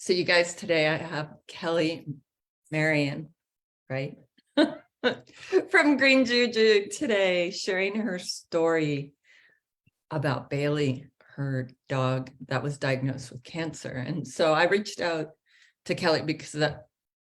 So you guys, today I have Kelley Marian, right? From Green Juju today, sharing her story about Bailey, her dog that was diagnosed with cancer. And so I reached out to Kelley because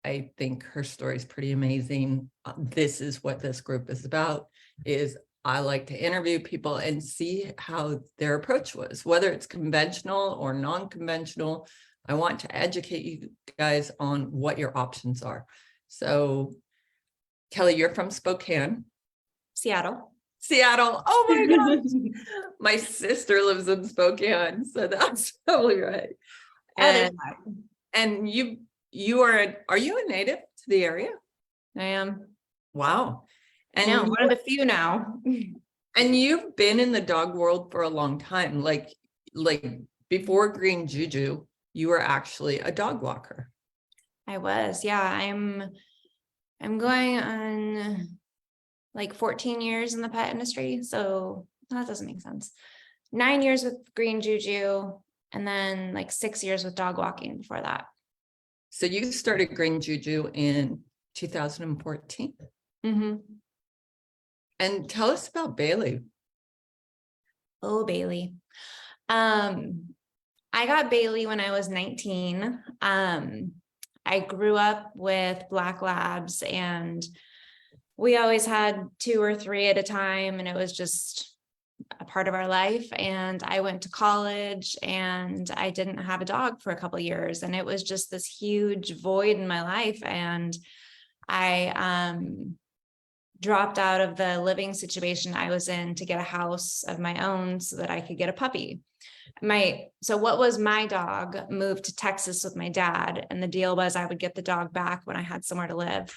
I think her story is pretty amazing. This is what this group is about, is I like to interview people and see how their approach was, whether it's conventional or non-conventional. I want to educate you guys on what your options are. So Kelley, you're from Spokane. Seattle. Oh my gosh. My sister lives in Spokane, so that's probably right. And you are you a native to the area? I am. Wow. And I know, one of the few now. And you've been in the dog world for a long time. Like before Green Juju, you were actually a dog walker. I was, yeah. I'm going on like 14 years in the pet industry. So that doesn't make sense. 9 years with Green Juju, and then like 6 years with dog walking before that. So you started Green Juju in 2014. Mm-hmm. And tell us about Bailey. Oh, Bailey. I got Bailey when I was 19. I grew up with black labs, and we always had 2 or 3 at a time, and it was just a part of our life. And I went to college and I didn't have a dog for a couple of years, and it was just this huge void in my life. And I dropped out of the living situation I was in to get a house of my own so that I could get a puppy. So what was my dog moved to Texas with my dad, and the deal was I would get the dog back when I had somewhere to live.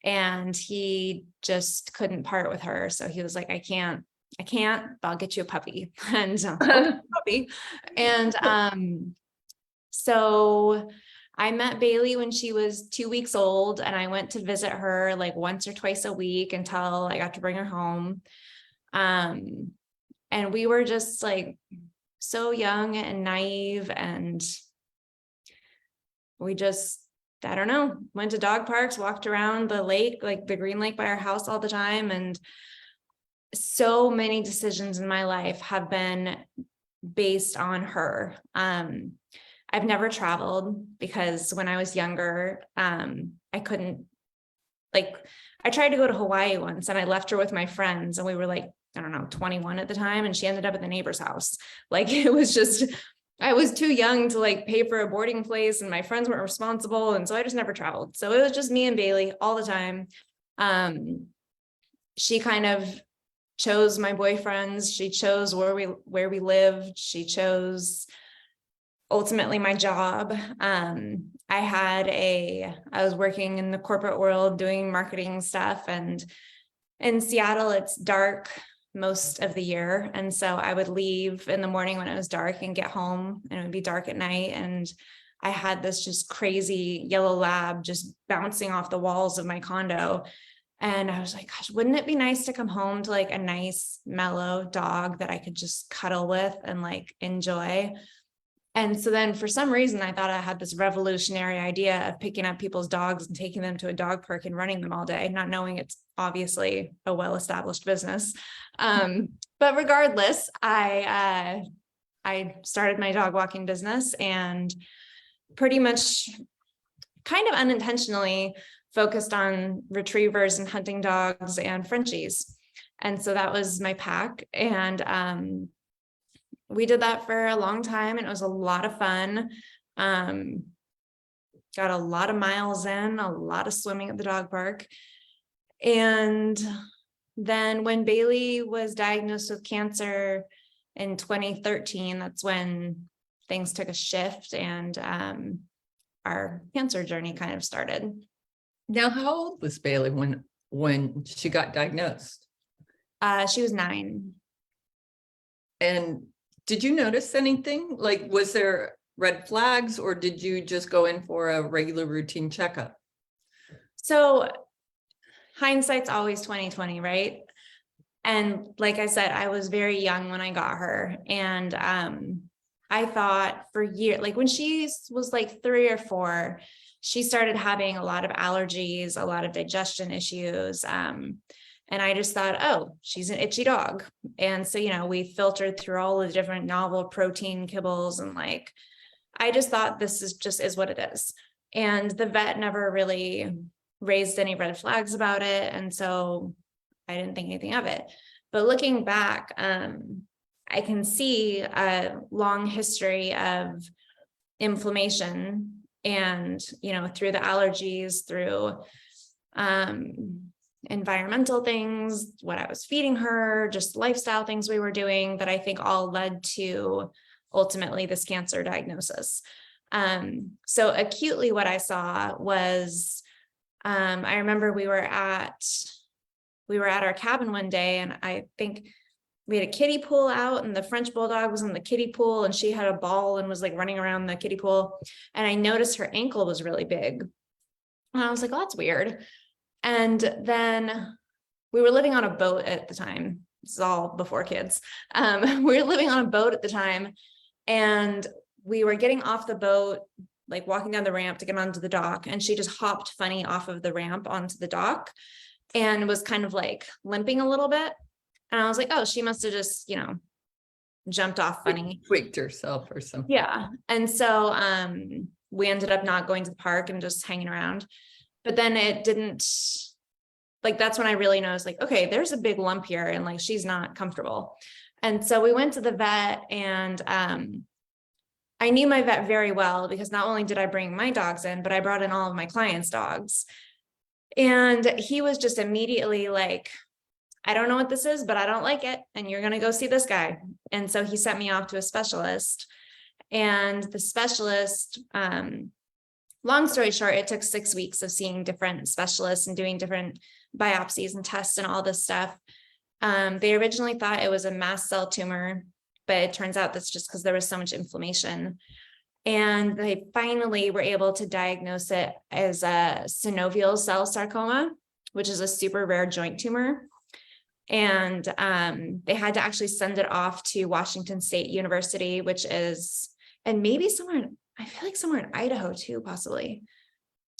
And he just couldn't part with her. So he was like, I can't, but I'll get you a puppy. And puppy. And so I met Bailey when she was 2 weeks old, and I went to visit her like once or twice a week until I got to bring her home. And we were just like so young and naive, and we just, I don't know, went to dog parks, walked around the lake, like the Green Lake by our house all the time. And so many decisions in my life have been based on her. I've never traveled because when I was younger, I couldn't, like, I tried to go to Hawaii once and I left her with my friends, and we were like, I don't know, 21 at the time, and she ended up at the neighbor's house. Like, it was just, I was too young to like pay for a boarding place, and my friends weren't responsible. And so I just never traveled. So it was just me and Bailey all the time. She kind of chose my boyfriends. She chose where we lived. She chose ultimately my job. I was working in the corporate world doing marketing stuff, and in Seattle, it's dark most of the year. And so I would leave in the morning when it was dark and get home, and it would be dark at night. And I had this just crazy yellow lab just bouncing off the walls of my condo. And I was like, gosh, wouldn't it be nice to come home to like a nice, mellow dog that I could just cuddle with and like enjoy? And so then for some reason, I thought I had this revolutionary idea of picking up people's dogs and taking them to a dog park and running them all day, not knowing it's obviously a well-established business. But regardless, I started my dog walking business, and pretty much kind of unintentionally focused on retrievers and hunting dogs and Frenchies. And so that was my pack. And we did that for a long time, and it was a lot of fun. Got a lot of miles in, a lot of swimming at the dog park. And then when Bailey was diagnosed with cancer in 2013, that's when things took a shift, and our cancer journey kind of started. Now, how old was Bailey when she got diagnosed? She was 9. And did you notice anything? Like, was there red flags, or did you just go in for a regular routine checkup? So hindsight's always 20/20, right? And like I said, I was very young when I got her, and I thought for years, like when she was like 3 or 4, she started having a lot of allergies, a lot of digestion issues. And I just thought, oh, she's an itchy dog. And so, we filtered through all the different novel protein kibbles, and like, I just thought this is what it is. And the vet never really raised any red flags about it. And so I didn't think anything of it. But looking back, I can see a long history of inflammation, and, through the allergies, through environmental things, what I was feeding her, just lifestyle things we were doing, that I think all led to ultimately this cancer diagnosis. So acutely what I saw was, I remember we were at our cabin one day, and I think we had a kiddie pool out, and the French bulldog was in the kiddie pool, and she had a ball and was like running around the kiddie pool. And I noticed her ankle was really big. And I was like, oh, that's weird. And then we were living on a boat at the time. This is all before kids. We were living on a boat at the time, and we were getting off the boat, like walking down the ramp to get onto the dock. And she just hopped funny off of the ramp onto the dock and was kind of like limping a little bit. And I was like, oh, she must have just, jumped off funny. Tweaked herself or something. Yeah. And so we ended up not going to the park and just hanging around. But then it didn't, like, that's when I really noticed, like, okay, there's a big lump here, and like, she's not comfortable. And so we went to the vet, and I knew my vet very well, because not only did I bring my dogs in, but I brought in all of my clients' dogs. And he was just immediately like, I don't know what this is, but I don't like it, and you're going to go see this guy. And so he sent me off to a specialist, and the specialist, long story short, it took 6 weeks of seeing different specialists and doing different biopsies and tests and all this stuff. They originally thought it was a mast cell tumor, but it turns out that's just because there was so much inflammation. And they finally were able to diagnose it as a synovial cell sarcoma, which is a super rare joint tumor. And they had to actually send it off to Washington State University, which is, and maybe somewhere, I feel like somewhere in Idaho too, possibly.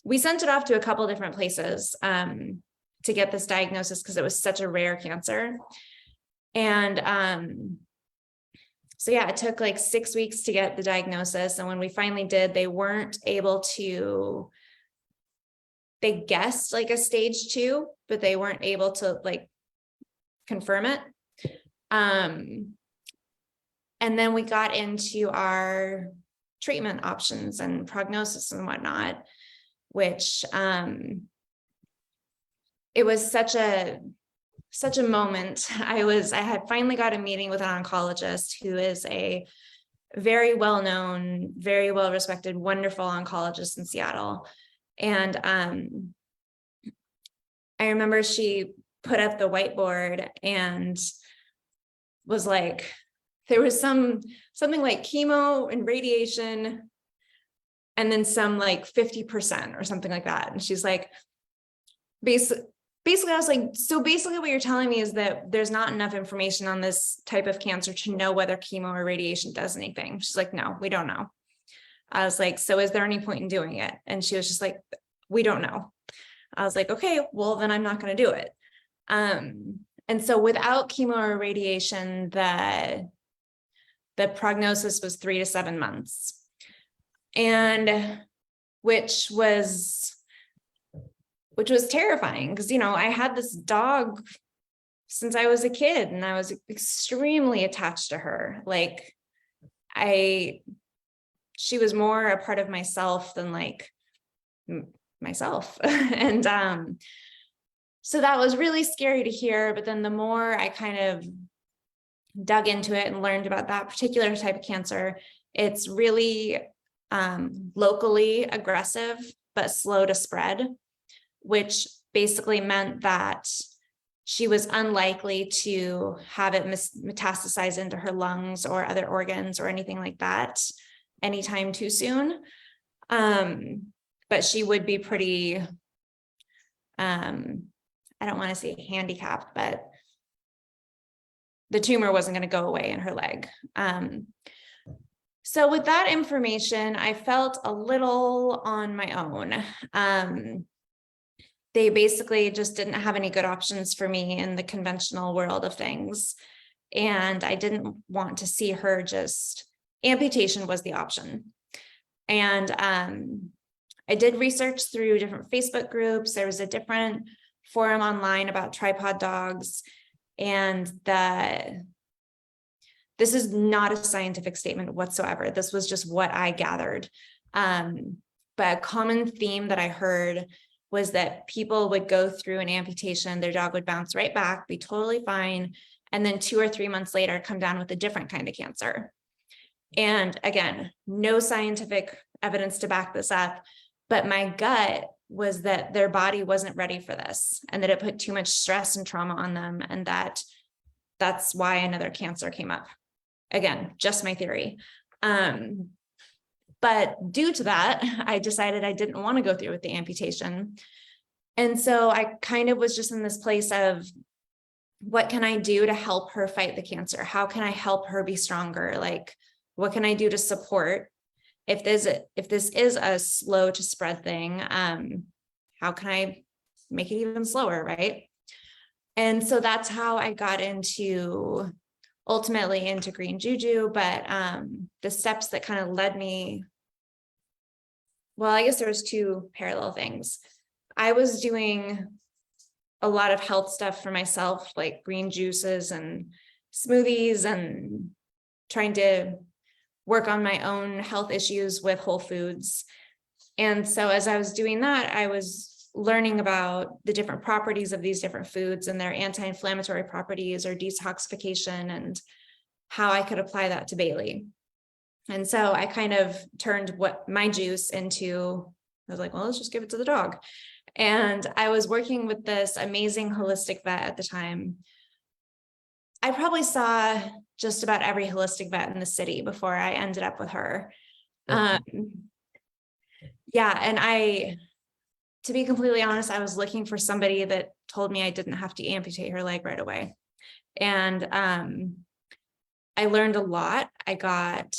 We sent it off to a couple of different places to get this diagnosis, because it was such a rare cancer. And so yeah, it took like 6 weeks to get the diagnosis. And when we finally did, they weren't able to, they guessed like a stage 2, but they weren't able to like confirm it. And then we got into our treatment options and prognosis and whatnot, which it was such a moment. I had finally got a meeting with an oncologist who is a very well-known, very well-respected, wonderful oncologist in Seattle. And I remember she put up the whiteboard and was like, there was something like chemo and radiation, and then some like 50% or something like that. And she's like, basically, I was like, so basically what you're telling me is that there's not enough information on this type of cancer to know whether chemo or radiation does anything. She's like, no, we don't know. I was like, so is there any point in doing it? And she was just like, we don't know. I was like, okay, well, then I'm not going to do it. And so without chemo or radiation, the prognosis was 3 to 7 months, and which was terrifying, because, I had this dog since I was a kid, and I was extremely attached to her. Like she was more a part of myself than like myself. And, so that was really scary to hear. But then the more I kind of dug into it and learned about that particular type of cancer, it's really locally aggressive, but slow to spread, which basically meant that she was unlikely to have it metastasize into her lungs or other organs or anything like that anytime too soon. But she would be pretty, I don't want to say handicapped, but the tumor wasn't going to go away in her leg. So with that information, I felt a little on my own. They basically just didn't have any good options for me in the conventional world of things. And I didn't want to see her just, amputation was the option. And I did research through different Facebook groups. There was a different forum online about tripod dogs, and this is not a scientific statement whatsoever. This was just what I gathered. But a common theme that I heard was that people would go through an amputation, their dog would bounce right back, be totally fine, and then 2 or 3 months later come down with a different kind of cancer. And again, no scientific evidence to back this up, but my gut was that their body wasn't ready for this, and that it put too much stress and trauma on them, and that's why another cancer came up. Again, just my theory. But due to that, I decided I didn't want to go through with the amputation. And so I kind of was just in this place of, what can I do to help her fight the cancer? How can I help her be stronger? Like, what can I do to support? If this is a slow to spread thing, how can I make it even slower, right? And so that's how I got ultimately into green Juju. But the steps that kind of led me, well, I guess there was 2 parallel things. I was doing a lot of health stuff for myself, like green juices and smoothies, and trying to work on my own health issues with whole foods. And so as I was doing that, I was learning about the different properties of these different foods and their anti-inflammatory properties or detoxification, and how I could apply that to Bailey. And so I kind of turned what my juice into, I was like, well, let's just give it to the dog. And I was working with this amazing holistic vet at the time. I probably saw just about every holistic vet in the city before I ended up with her. Yeah. And to be completely honest, I was looking for somebody that told me I didn't have to amputate her leg right away. And I learned a lot. I got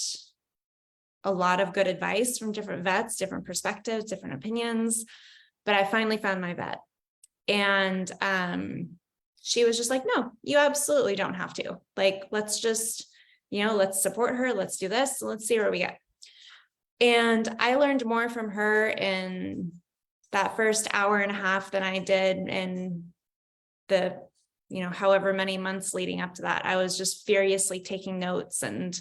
a lot of good advice from different vets, different perspectives, different opinions, but I finally found my vet. And she was just like, no, you absolutely don't have to. Like, let's just, let's support her. Let's do this. Let's see where we get. And I learned more from her in that first hour and a half than I did in the, however many months leading up to that. I was just furiously taking notes, and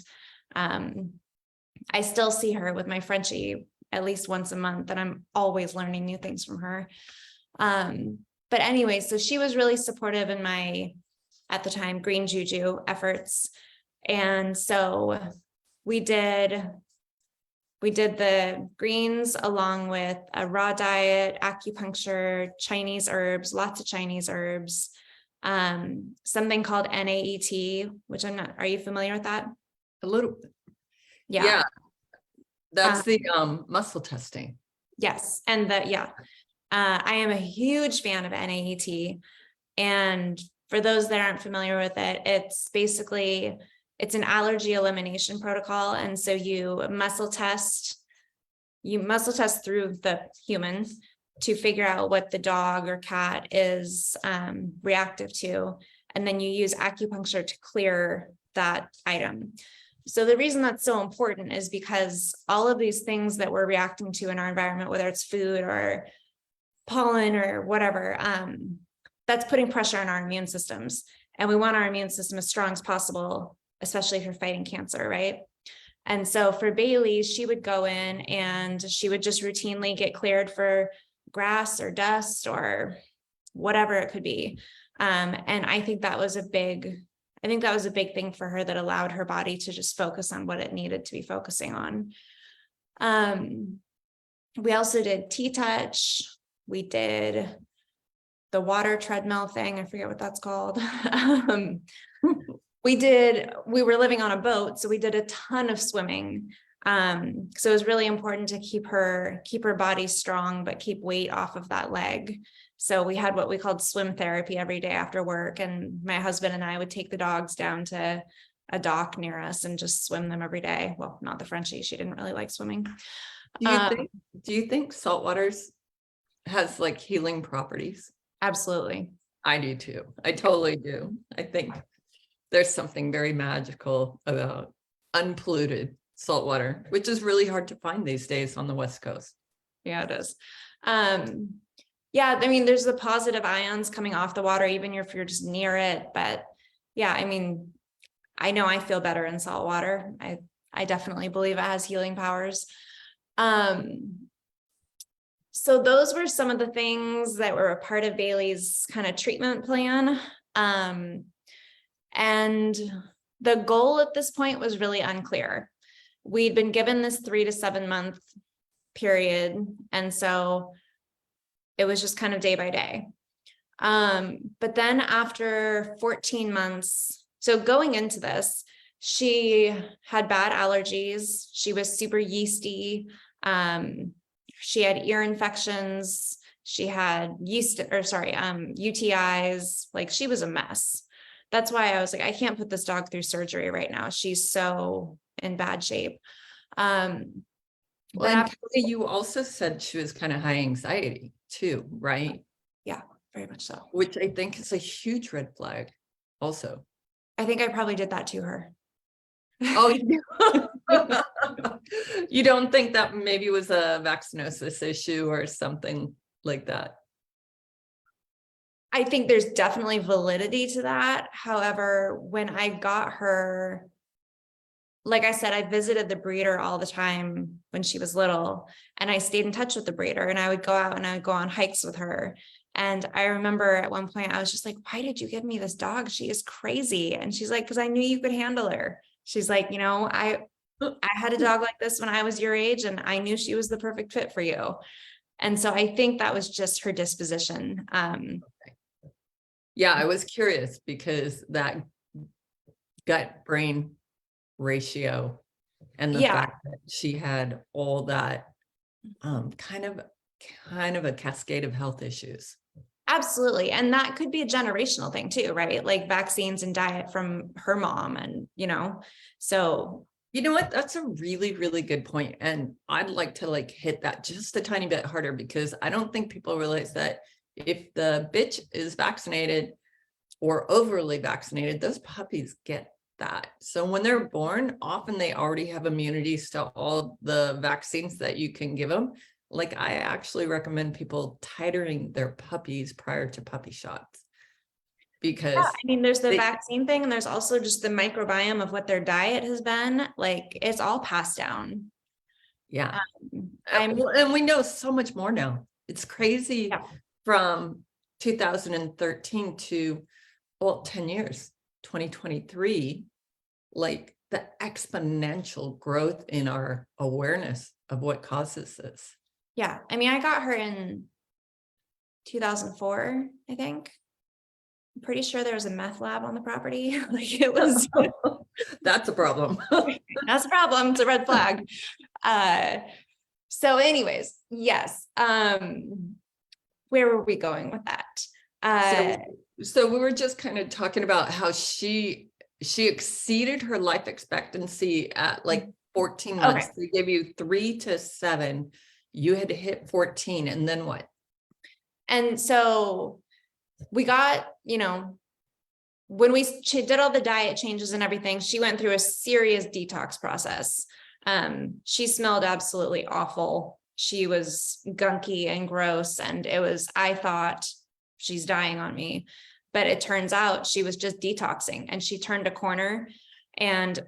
I still see her with my Frenchie at least once a month, and I'm always learning new things from her. But anyway, so she was really supportive in my, at the time, green Juju efforts. And so we did the greens along with a raw diet, acupuncture, Chinese herbs, lots of Chinese herbs, something called NAET, which I'm not, are you familiar with that? A little bit. Yeah. That's the muscle testing. Yes. And I am a huge fan of NAET. And for those that aren't familiar with it, it's an allergy elimination protocol. And so you muscle test through the human to figure out what the dog or cat is reactive to. And then you use acupuncture to clear that item. So the reason that's so important is because all of these things that we're reacting to in our environment, whether it's food or pollen or whatever, that's putting pressure on our immune systems. And we want our immune system as strong as possible, especially if you're fighting cancer, right? And so for Bailey, she would go in and she would just routinely get cleared for grass or dust or whatever it could be. And I think that was a big thing for her that allowed her body to just focus on what it needed to be focusing on. We also did T-touch. We did the water treadmill thing. I forget what that's called. We were living on a boat, so we did a ton of swimming. So it was really important to keep her body strong, but keep weight off of that leg. So we had what we called swim therapy every day after work. And my husband and I would take the dogs down to a dock near us and just swim them every day. Well, not the Frenchie. She didn't really like swimming. Do you think salt waters has like healing properties? Absolutely. I do too. I totally do. I think there's something very magical about unpolluted salt water, which is really hard to find these days on the West Coast. Yeah, it is. Yeah, I mean, there's the positive ions coming off the water, even if you're just near it. But yeah, I mean, I know I feel better in salt water. I definitely believe it has healing powers. So those were some of the things that were a part of Bailey's kind of treatment plan. And the goal at this point was really unclear. We'd been given this 3 to 7 month period. And so it was just kind of day by day. But then after 14 months, so going into this, she had bad allergies. She was super yeasty. She had ear infections. She had UTIs. Like, she was a mess. That's why I was like, I can't put this dog through surgery right now. She's so in bad shape. Well, and Kelley, you also said she was kind of high anxiety too, right? Yeah, very much so. Which I think is a huge red flag also. I think I probably did that to her. Oh, you don't think that maybe it was a vaccinosis issue or something like that? I think there's definitely validity to that. However, when I got her, like I said, I visited the breeder all the time when she was little, and I stayed in touch with the breeder, and I would go out and I would go on hikes with her. And I remember at one point I was just like, why did you give me this dog? She is crazy. And she's like, because I knew you could handle her. She's like, you know, I had a dog like this when I was your age, and I knew she was the perfect fit for you. And so I think that was just her disposition. Yeah, I was curious because that gut brain ratio and the fact that she had all that kind of a cascade of health issues. Absolutely. And that could be a generational thing too, right? Like vaccines and diet from her mom, and, so. You know what? That's a really, really good point. And I'd like to hit that just a tiny bit harder, because I don't think people realize that if the bitch is vaccinated or overly vaccinated, those puppies get that. So when they're born, often they already have immunities to all the vaccines that you can give them. Like, I actually recommend people titering their puppies prior to puppy shots, because there's the vaccine thing, and there's also just the microbiome of what their diet has been. Like, it's all passed down. Yeah. And we know so much more now. It's crazy. Yeah. From 2013 to 10 years, 2023, like the exponential growth in our awareness of what causes this. Yeah. I got her in 2004, I think. I'm pretty sure there was a meth lab on the property. Like, it was. That's a problem. That's a problem. It's a red flag. So anyways, yes. Where were we going with that? So we were just kind of talking about how she exceeded her life expectancy at 14 months. Okay. They gave you 3 to 7. You had to hit 14, and then what? And so we got, when she did all the diet changes and everything, she went through a serious detox process. She smelled absolutely awful. She was gunky and gross, and I thought, she's dying on me. But it turns out she was just detoxing, and she turned a corner, and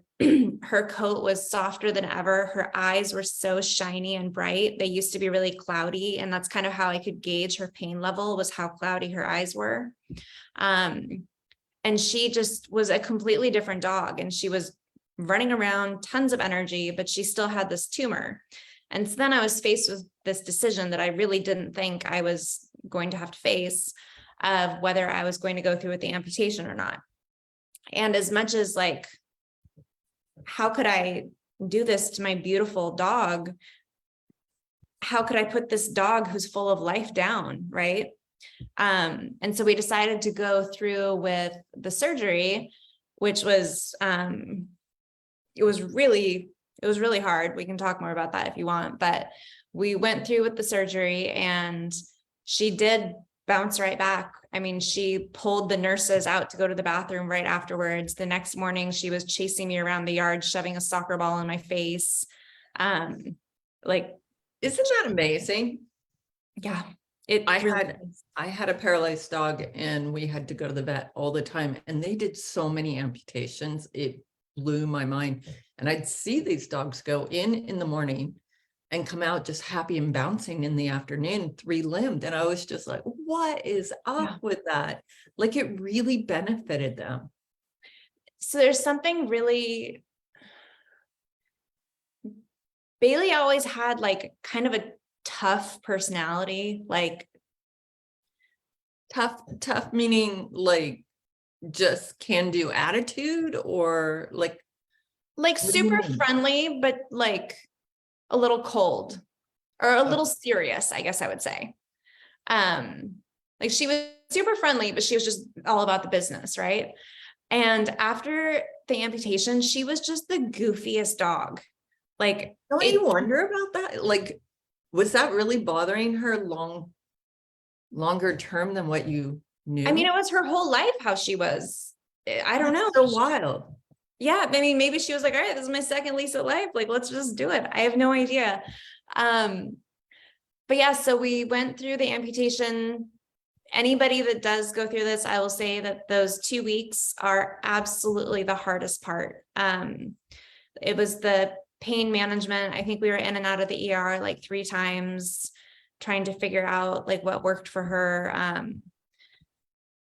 her coat was softer than ever. Her eyes were so shiny and bright. They used to be really cloudy, and that's kind of how I could gauge her pain level, was how cloudy her eyes were. And she just was a completely different dog, and she was running around, tons of energy, but she still had this tumor. And so then I was faced with this decision that I really didn't think I was going to have to face, of whether I was going to go through with the amputation or not. And as much as how could I do this to my beautiful dog? How could I put this dog who's full of life down, right? And so we decided to go through with the surgery, which was, it was really hard. We can talk more about that if you want, but we went through with the surgery and she did bounce right back. I mean, she pulled the nurses out to go to the bathroom right afterwards. The next morning she was chasing me around the yard, shoving a soccer ball in my face. Like, Isn't that amazing? yeah, I had a paralyzed dog and we had to go to the vet all the time, and they did so many amputations. It blew my mind. And I'd see these dogs go in the morning and come out just happy and bouncing in the afternoon, 3-limbed. And I was just like, what is up with that? Like, it really benefited them. So there's something really, Bailey always had like kind of a tough personality, like Tough meaning like just can-do attitude, or like what do you super mean? friendly, but like a little cold or a little serious, I guess I would say. Like she was super friendly, but she was just all about the business, right? And after the amputation, she was just the goofiest dog. Like, Don't you wonder about that? Like, was that really bothering her longer term than what you knew? I mean, it was her whole life how she was. I don't know. So wild. Yeah, I mean, maybe she was like, all right, this is my second lease of life. Like, let's just do it. I have no idea. But yeah, so we went through the amputation. Anybody that does go through this, I will say that those 2 weeks are absolutely the hardest part. It was the pain management. I think we were in and out of the ER like 3 times, trying to figure out like what worked for her.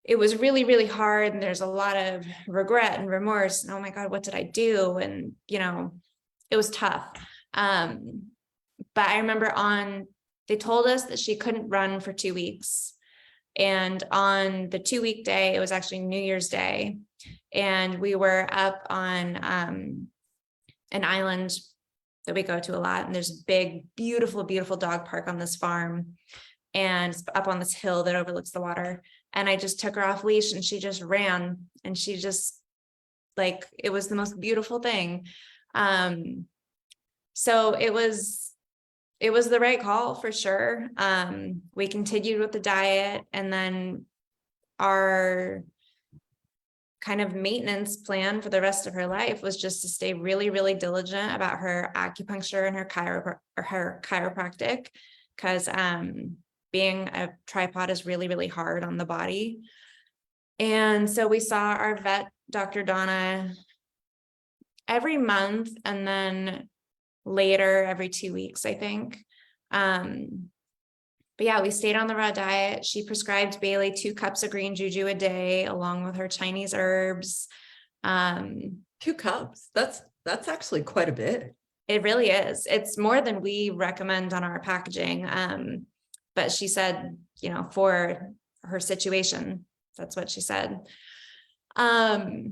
It was really, really hard. And there's a lot of regret and remorse. And oh my God, what did I do? And, you know, it was tough. But I remember they told us that she couldn't run for 2 weeks. And on the 2-week day, it was actually New Year's Day. And we were up on an island that we go to a lot. And there's a big, beautiful, beautiful dog park on this farm. And it's up on this hill that overlooks the water. And I just took her off leash and she just ran, and she just, like, it was the most beautiful thing. So it was the right call for sure. We continued with the diet, and then our kind of maintenance plan for the rest of her life was just to stay really, really diligent about her acupuncture and her chiropractic, because being a tripod is really, really hard on the body. And so we saw our vet, Dr. Donna, every month, and then later every 2 weeks, I think. But yeah, we stayed on the raw diet. She prescribed Bailey 2 cups of green juju a day, along with her Chinese herbs. 2 cups. That's actually quite a bit. It really is. It's more than we recommend on our packaging. But she said, you know, for her situation, that's what she said. So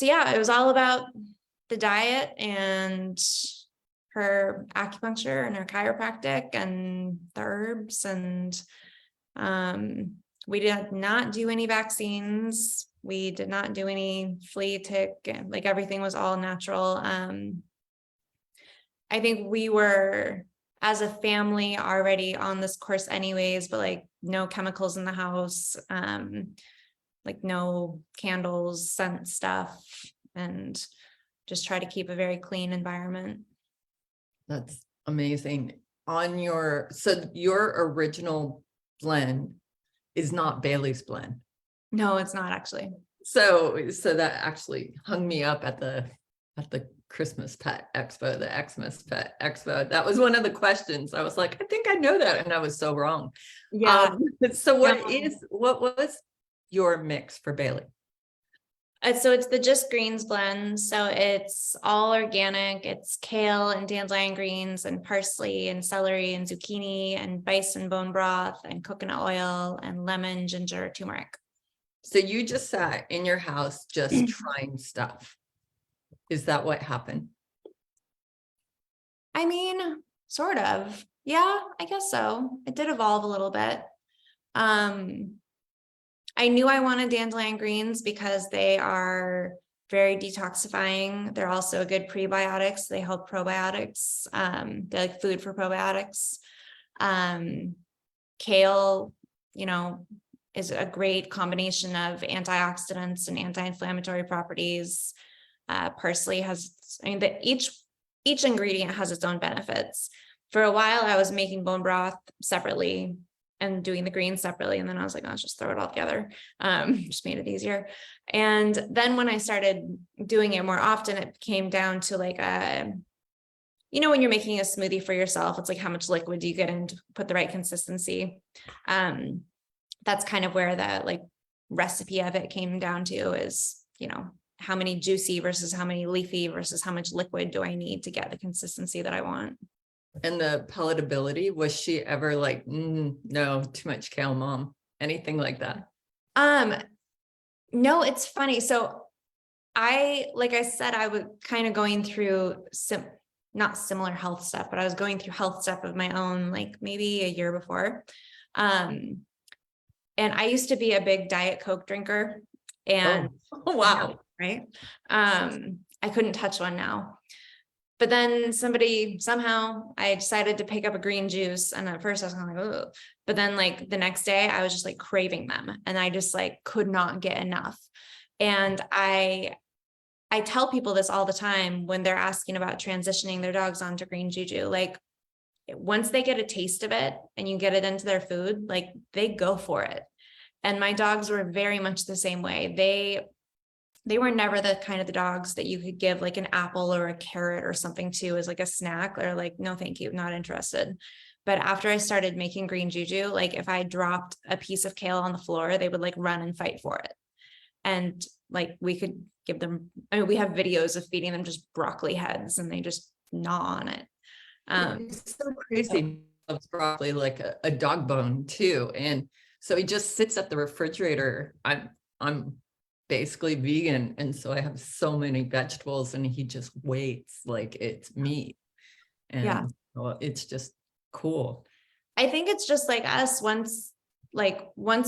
yeah, it was all about the diet and her acupuncture and her chiropractic and the herbs. And we did not do any vaccines. We did not do any flea, tick, and like everything was all natural. I think we were, as a family, already on this course anyways, but like no chemicals in the house, like no candles, scent stuff, and just try to keep a very clean environment. That's amazing. So your original blend is not Bailey's blend. No, it's not actually. So that actually hung me up at the Christmas Pet Expo, the Xmas Pet Expo. That was one of the questions. I was like, I think I know that, and I was so wrong. Yeah. So what was your mix for Bailey? So it's the Just Greens blend. So it's all organic. It's kale and dandelion greens and parsley and celery and zucchini and bison bone broth and coconut oil and lemon, ginger, turmeric. So you just sat in your house just trying stuff. Is that what happened? I mean, sort of. Yeah, I guess so. It did evolve a little bit. I knew I wanted dandelion greens because they are very detoxifying. They're also good prebiotics. They help probiotics. They're like food for probiotics. Kale, you know, is a great combination of antioxidants and anti-inflammatory properties. Parsley has, I mean, each ingredient has its own benefits. For a while, I was making bone broth separately and doing the greens separately. And then I was like, oh, let's just throw it all together. Just made it easier. And then when I started doing it more often, it came down to like you know, when you're making a smoothie for yourself, it's like, how much liquid do you get in to put the right consistency? That's kind of where the like recipe of it came down to is, you know, how many juicy versus how many leafy versus how much liquid do I need to get the consistency that I want. And the palatability, was she ever like, no, too much kale, mom? Anything like that? No, it's funny. So like I said, I was kind of going through not similar health stuff, but I was going through health stuff of my own, like maybe a year before. And I used to be a big Diet Coke drinker, and oh wow. Right. I couldn't touch one now. But then somehow I decided to pick up a green juice. And at first I was kind of like, oh, but then like the next day I was just like craving them, and I just like could not get enough. And I tell people this all the time when they're asking about transitioning their dogs onto green Juju, like once they get a taste of it and you get it into their food, like they go for it. And my dogs were very much the same way. They were never the kind of the dogs that you could give like an apple or a carrot or something to as like a snack, or like, no, thank you, not interested. But after I started making green Juju, like if I dropped a piece of kale on the floor, they would like run and fight for it. And like we could give them, I mean, we have videos of feeding them just broccoli heads and they just gnaw on it. It's so crazy. Loves broccoli like a dog bone too. And so he just sits at the refrigerator. I'm basically vegan, and so I have so many vegetables, and he just waits like it's meat. And yeah, well, it's just cool. I think it's just like us, once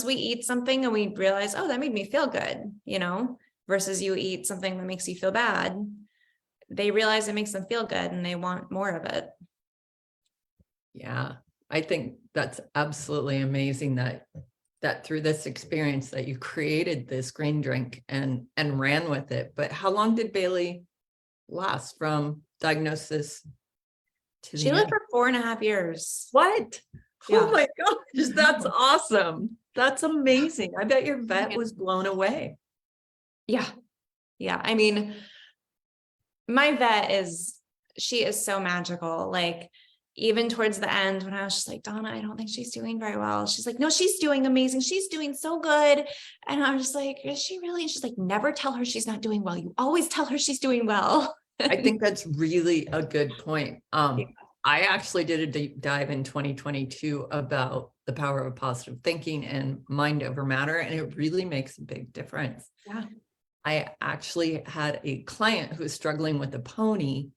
we eat something and we realize, oh, that made me feel good, you know, versus you eat something that makes you feel bad, they realize it makes them feel good and they want more of it. Yeah, I think that's absolutely amazing that through this experience that you created this green drink and ran with it. But how long did Bailey last from diagnosis to She the lived end? for 4.5 years. What? Yeah. Oh my gosh, that's awesome. That's amazing. I bet your vet was blown away. Yeah. Yeah. I mean, my vet she is so magical. Like even towards the end when I was just like, Donna, I don't think she's doing very well. She's like, no, she's doing amazing. She's doing so good. And I'm just like, is she really? And she's like, never tell her she's not doing well. You always tell her she's doing well. I think that's really a good point. Yeah. I actually did a deep dive in 2022 about the power of positive thinking and mind over matter, and it really makes a big difference. Yeah. I actually had a client who was struggling with a pony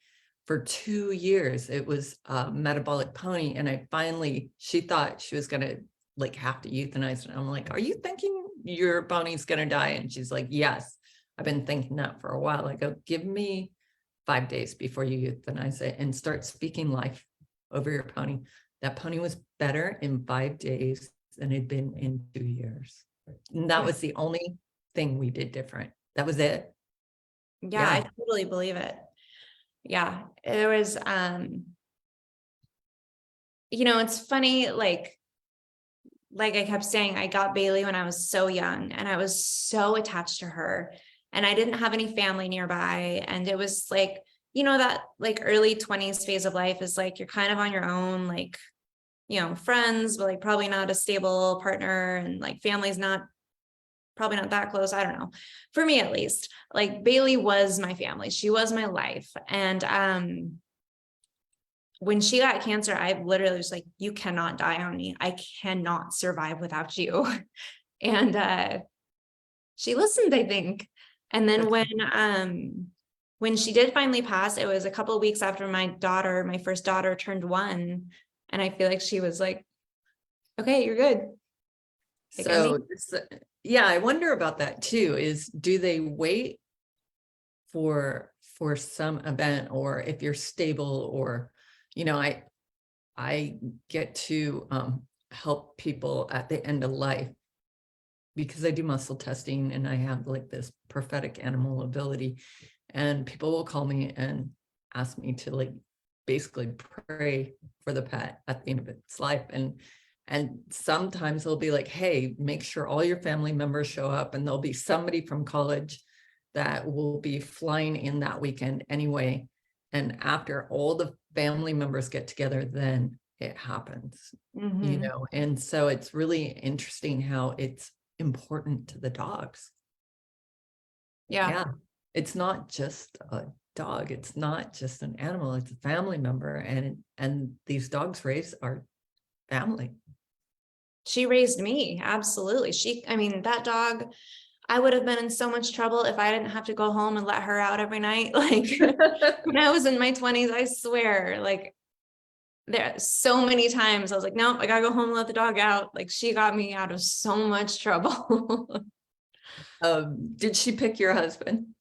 for 2 years. It was a metabolic pony. And she thought she was going to like have to euthanize it. And I'm like, are you thinking your pony's going to die? And she's like, yes, I've been thinking that for a while. I go, give me 5 days before you euthanize it and start speaking life over your pony. That pony was better in 5 days than it'd been in 2 years. And that was the only thing we did different. That was it. Yeah, I totally believe it. Yeah, it was, you know, it's funny, like I kept saying, I got Bailey when I was so young and I was so attached to her and I didn't have any family nearby. And it was like, you know, that like early 20s phase of life is like, you're kind of on your own, like, you know, friends, but like probably not a stable partner, and like family's probably not that close. I don't know. For me, at least, like Bailey was my family. She was my life. And when she got cancer, I literally was like, you cannot die on me. I cannot survive without you. And she listened, I think. And then when she did finally pass, it was a couple of weeks after my first daughter turned 1. And I feel like she was like, okay, you're good. So yeah, I wonder about that too, is do they wait for some event, or if you're stable, or, I get to help people at the end of life because I do muscle testing and I have like this prophetic animal ability, and people will call me and ask me to like basically pray for the pet at the end of its life. And sometimes they'll be like, hey, make sure all your family members show up, and there'll be somebody from college that will be flying in that weekend anyway. And after all the family members get together, then it happens, Mhm. and so it's really interesting how it's important to the dogs. Yeah. Yeah. It's not just a dog. It's not just an animal. It's a family member. And these dogs raise our family. She raised me. Absolutely. I mean, that dog, I would have been in so much trouble if I didn't have to go home and let her out every night. Like when I was in my 20s, I swear, like there so many times I was like, nope, I gotta go home and let the dog out. Like she got me out of so much trouble. Did she pick your husband?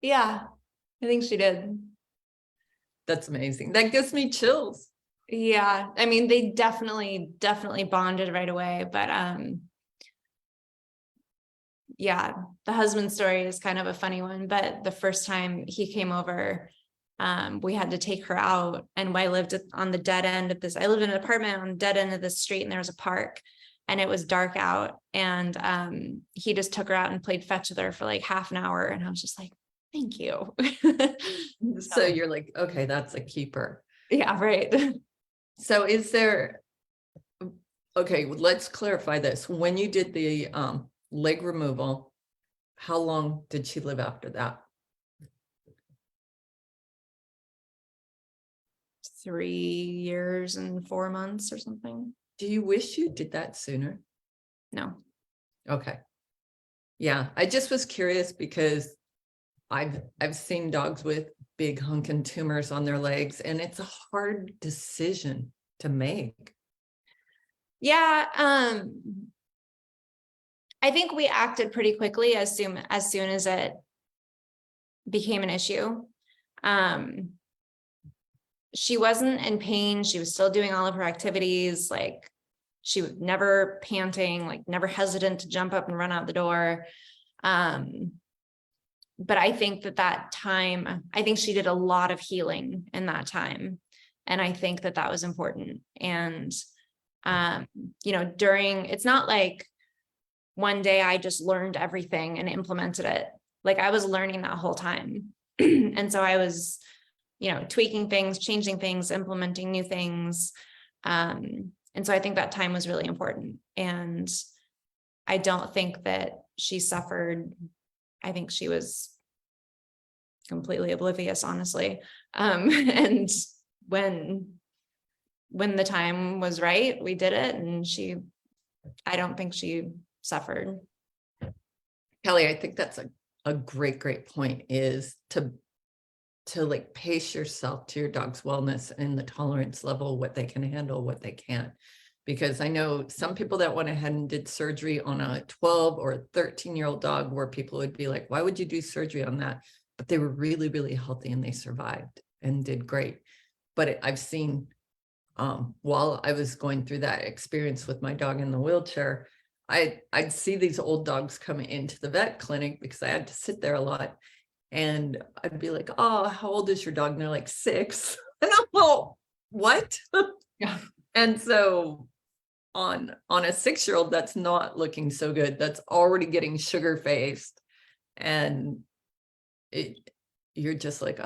Yeah, I think she did. That's amazing. That gives me chills. Yeah, I mean, they definitely bonded right away, but yeah, the husband story is kind of a funny one, but the first time he came over, we had to take her out, and I lived on the dead end of this. I lived in an apartment on the dead end of the street, and there was a park, and it was dark out, and he just took her out and played fetch with her for like half an hour, and I was just like, thank you. So you're like, okay, that's a keeper. Yeah, right. So is there, okay, let's clarify this. When you did the leg removal, how long did she live after that? 3 years and 4 months or something. Do you wish you did that sooner? No. Okay. Yeah, I just was curious because I've seen dogs with big hunking tumors on their legs, and it's a hard decision to make. Yeah, I think we acted pretty quickly as soon as it became an issue. She wasn't in pain. She was still doing all of her activities. Like she was never panting, like never hesitant to jump up and run out the door. But I think that time, I think she did a lot of healing in that time. And I think that was important. And, it's not like one day I just learned everything and implemented it. Like I was learning that whole time. And so I was, tweaking things, changing things, implementing new things. And so I think that time was really important. And I don't think that she suffered. I think she was completely oblivious, honestly. And when the time was right, we did it. And I don't think she suffered. Kelley, I think that's a great point, is to like pace yourself to your dog's wellness and the tolerance level, what they can handle, what they can't. Because I know some people that went ahead and did surgery on a 12 or a 13-year-old dog, where people would be like, why would you do surgery on that? But they were really, really healthy and they survived and did great. But I've seen, while I was going through that experience with my dog in the wheelchair, I'd see these old dogs come into the vet clinic because I had to sit there a lot. And I'd be like, oh, how old is your dog? And they're like 6. And I'm like, what? Yeah. And so on a 6-year-old that's not looking so good, that's already getting sugar faced, and you're just like,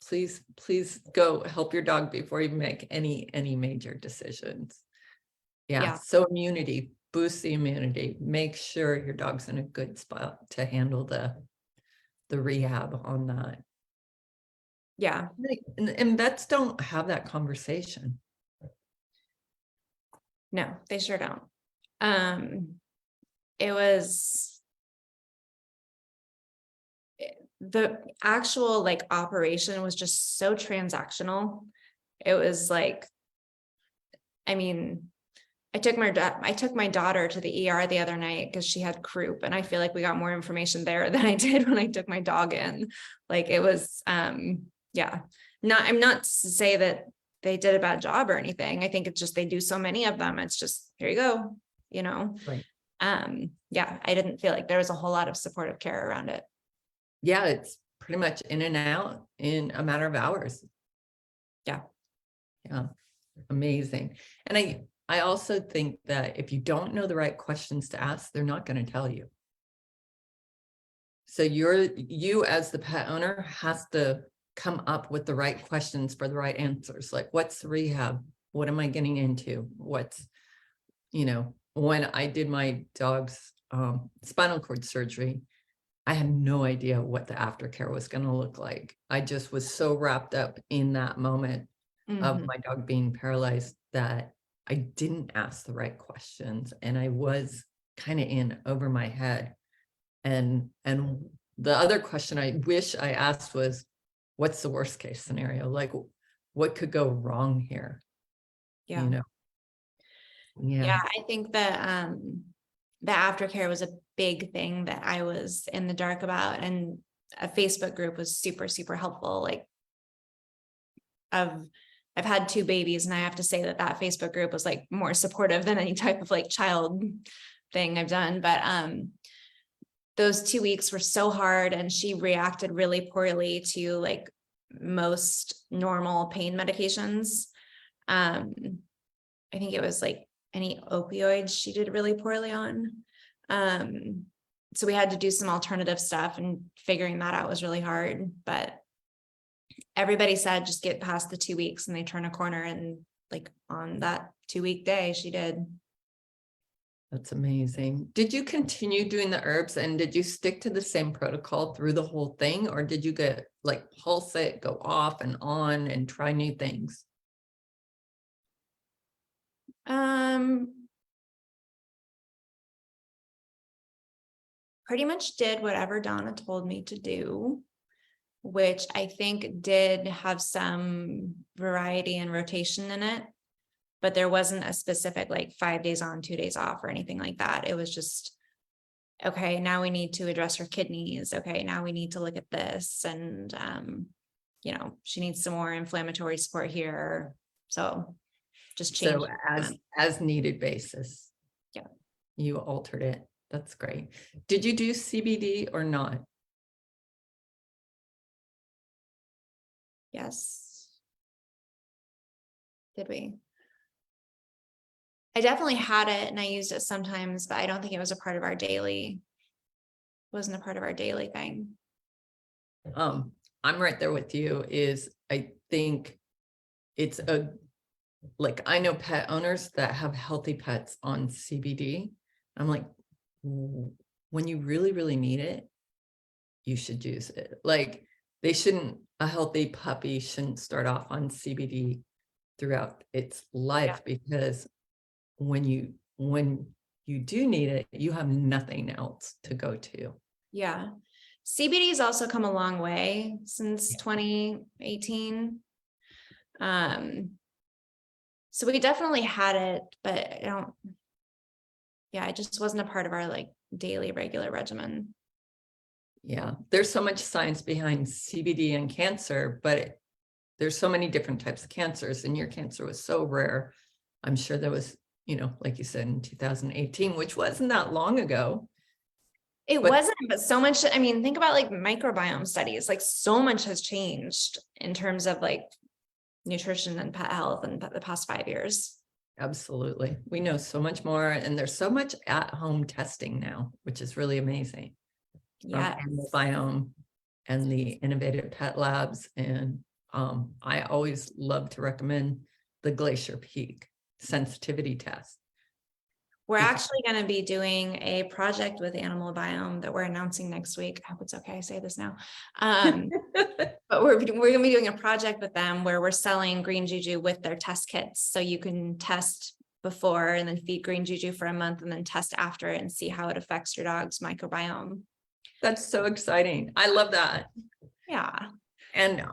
please go help your dog before you make any major decisions. Yeah. So immunity, boost the immunity, make sure your dog's in a good spot to handle the rehab on that. Yeah. And vets don't have that conversation. No, they sure don't. It was the actual like operation was just so transactional. It was like, I mean, I took my daughter to the ER the other night because she had croup, and I feel like we got more information there than I did when I took my dog in. Like it was, yeah, I'm not to say that they did a bad job or anything. I think it's just, they do so many of them. It's just, here you go, you know? Right. Yeah, I didn't feel like there was a whole lot of supportive care around it. Yeah, it's pretty much in and out in a matter of hours. Yeah. Yeah. Amazing. And I also think that if you don't know the right questions to ask, they're not going to tell you. So you as the pet owner has to come up with the right questions for the right answers. Like, what's the rehab? What am I getting into? What's, when I did my dog's spinal cord surgery, I had no idea what the aftercare was going to look like. I just was so wrapped up in that moment of my dog being paralyzed that I didn't ask the right questions, and I was kind of in over my head. And the other question I wish I asked was, what's the worst case scenario? Like, what could go wrong here? Yeah. Yeah, I think that the aftercare was a big thing that I was in the dark about, and a Facebook group was super, super helpful. Like I've had 2 babies, and I have to say that Facebook group was like more supportive than any type of like child thing I've done. But those 2 weeks were so hard, and she reacted really poorly to like most normal pain medications. I think it was like any opioids she did really poorly on. So we had to do some alternative stuff, and figuring that out was really hard, but everybody said just get past the 2 weeks and they turn a corner, and like on that 2-week day she did. That's amazing. Did you continue doing the herbs, and did you stick to the same protocol through the whole thing, or did you get like pulse it, go off and on and try new things? Pretty much did whatever Donna told me to do, which I think did have some variety and rotation in it, but there wasn't a specific like 5 days on, 2 days off or anything like that. It was just, okay, now we need to address her kidneys. Okay, now we need to look at this. And, she needs some more inflammatory support here. So just change. So as needed basis. Yeah. You altered it. That's great. Did you do CBD or not? Yes. Did we? I definitely had it, and I used it sometimes, but I don't think it was a part of our daily. Wasn't a part of our daily thing. I'm right there with you. I think it's I know pet owners that have healthy pets on CBD. I'm like, when you really, really need it, you should use it. Like, a healthy puppy shouldn't start off on CBD throughout its life, because when you do need it, you have nothing else to go to. Yeah. CBD has also come a long way since 2018. So we definitely had it, but it just wasn't a part of our like daily regular regimen. Yeah, there's so much science behind CBD and cancer, but there's so many different types of cancers, and your cancer was so rare. I'm sure there was, like you said, in 2018, which wasn't that long ago. It wasn't, but so much, think about like microbiome studies, like so much has changed in terms of like nutrition and pet health in the past 5 years. Absolutely. We know so much more, and there's so much at-home testing now, which is really amazing. Yeah. Animal Biome and the innovative pet labs. And I always love to recommend the Glacier Peak sensitivity test. We're actually going to be doing a project with Animal Biome that we're announcing next week. I hope it's okay I say this now. But we're going to be doing a project with them where we're selling green Juju with their test kits. So you can test before and then feed green Juju for a month and then test after it and see how it affects your dog's microbiome. That's so exciting. I love that. Yeah. And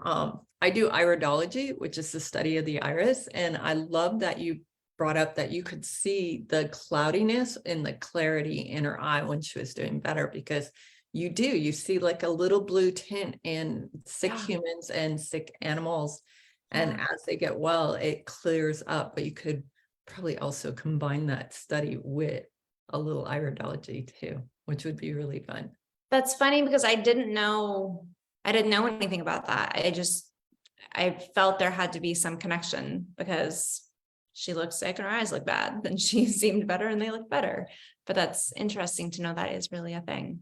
I do iridology, which is the study of the iris. And I love that you brought up that you could see the cloudiness and the clarity in her eye when she was doing better, because you see like a little blue tint in sick humans and sick animals. And as they get well, it clears up, but you could probably also combine that study with a little iridology too, which would be really fun. That's funny because I didn't know anything about that. I felt there had to be some connection because she looked sick and her eyes look bad. Then she seemed better and they look better. But that's interesting to know that is really a thing.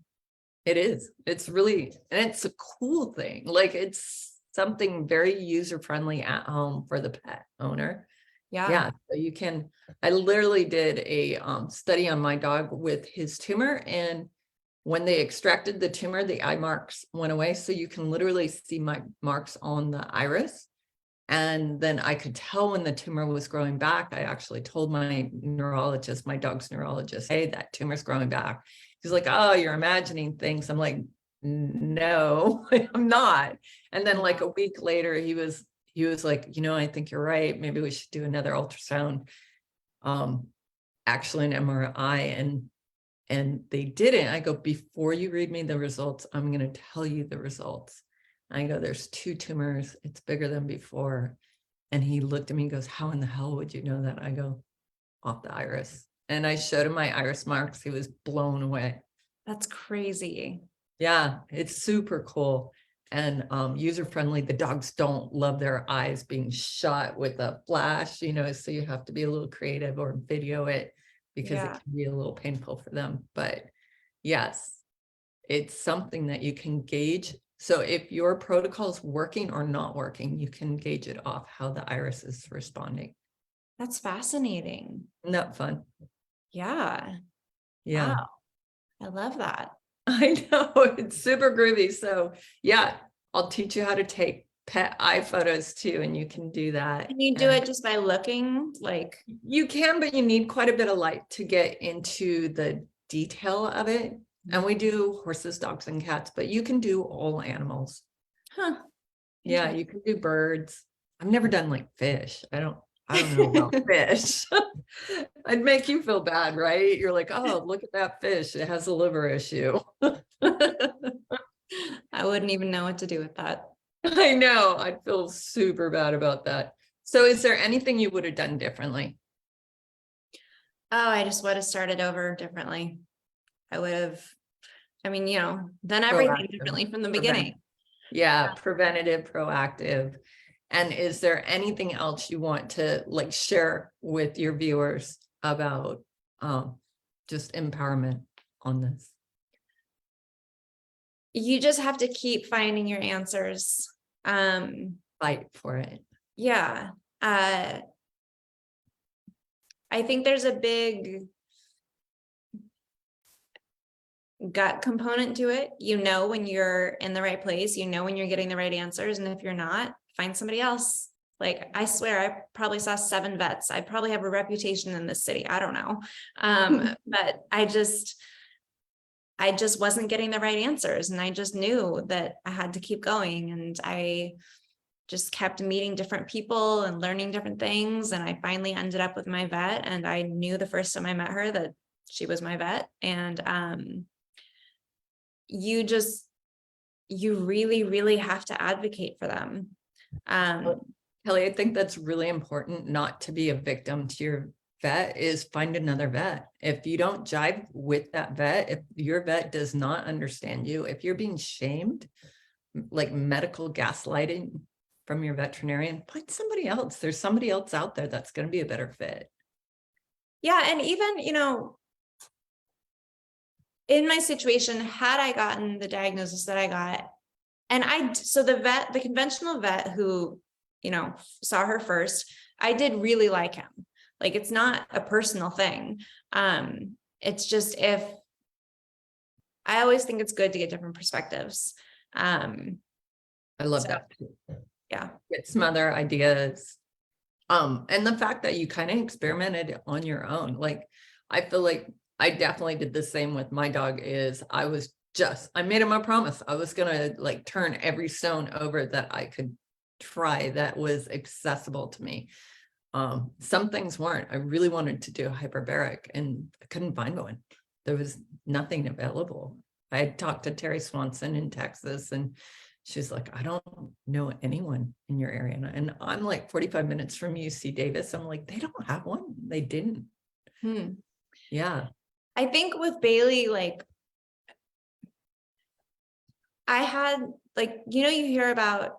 It is. It's really, and it's a cool thing. Like it's something very user-friendly at home for the pet owner. Yeah. So you can, I literally did a study on my dog with his tumor, and when they extracted the tumor, the eye marks went away. So you can literally see my marks on the iris. And then I could tell when the tumor was growing back. I actually told my neurologist, my dog's neurologist, hey, that tumor's growing back. He's like, oh, you're imagining things. I'm like, no, I'm not. And then like a week later, he was like, I think you're right. Maybe we should do another ultrasound, actually an MRI. And they didn't. I go, before you read me the results, I'm going to tell you the results. I go, there's 2 tumors. It's bigger than before. And he looked at me and goes, how in the hell would you know that? I go, off the iris. And I showed him my iris marks. He was blown away. That's crazy. Yeah, it's super cool and user-friendly. The dogs don't love their eyes being shot with a flash, so you have to be a little creative or video it, because it can be a little painful for them. But yes, it's something that you can gauge. So if your protocol is working or not working, you can gauge it off how the iris is responding. That's fascinating. Isn't that fun? Yeah. Yeah. Wow. I love that. I know, it's super groovy. So yeah, I'll teach you how to take pet eye photos too, and you can do that. Can you do it just by looking? Like you can, but you need quite a bit of light to get into the detail of it. And we do horses, dogs, and cats, but you can do all animals. Huh. Yeah, you can do birds. I've never done like fish. I don't know about fish. I'd make you feel bad, right? You're like, oh, look at that fish. It has a liver issue. I wouldn't even know what to do with that. I know. I'd feel super bad about that. So is there anything you would have done differently? Oh, I just would have started over differently. I would have, done everything differently from the beginning. Yeah, preventative, proactive. And is there anything else you want to like share with your viewers about just empowerment on this? You just have to keep finding your answers. Fight for it. Yeah. I think there's a big gut component to it. When you're in the right place, when you're getting the right answers. And if you're not, find somebody else. Like, I swear, I probably saw 7 vets. I probably have a reputation in this city. I don't know. But I just wasn't getting the right answers. And I just knew that I had to keep going. And I just kept meeting different people and learning different things. And I finally ended up with my vet. And I knew the first time I met her that she was my vet. And you really, really have to advocate for them. Kelley, I think that's really important, not to be a victim to your vet. Is find another vet. If you don't jive with that vet, if your vet does not understand you, if you're being shamed, like medical gaslighting from your veterinarian, find somebody else. There's somebody else out there that's going to be a better fit. Yeah. And even, in my situation, had I gotten the diagnosis that I got, and the conventional vet who, saw her first, I did really like him. Like, it's not a personal thing. It's just, I always think it's good to get different perspectives. I love that. Yeah. Get some other ideas. And the fact that you kind of experimented on your own. Like, I feel like I definitely did the same with my dog. I made him a promise. I was going to like turn every stone over that I could try that was accessible to me. Some things weren't. I really wanted to do a hyperbaric and I couldn't find one. There was nothing available. I had talked to Terry Swanson in Texas and she's like, I don't know anyone in your area. And I'm like 45 minutes from UC Davis. I'm like, they don't have one. They didn't. Yeah. I think with Bailey, like, I had like, you hear about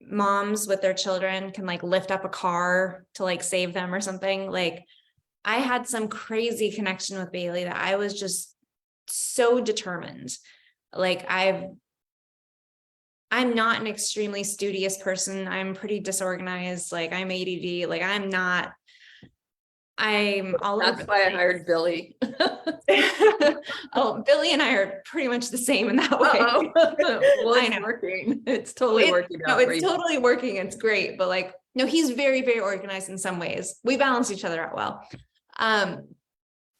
moms with their children can like lift up a car to like save them or something. Like, I had some crazy connection with Bailey that I was just so determined. Like, I'm not an extremely studious person. I'm pretty disorganized. Like, I'm ADD. Like, I'm all over. That's why I hired Billy. Oh, Billy and I are pretty much the same in that way. Well, I it's know. working. It's totally working out. No, it's totally working. It's great. But like, no, he's very, very organized in some ways. We balance each other out well.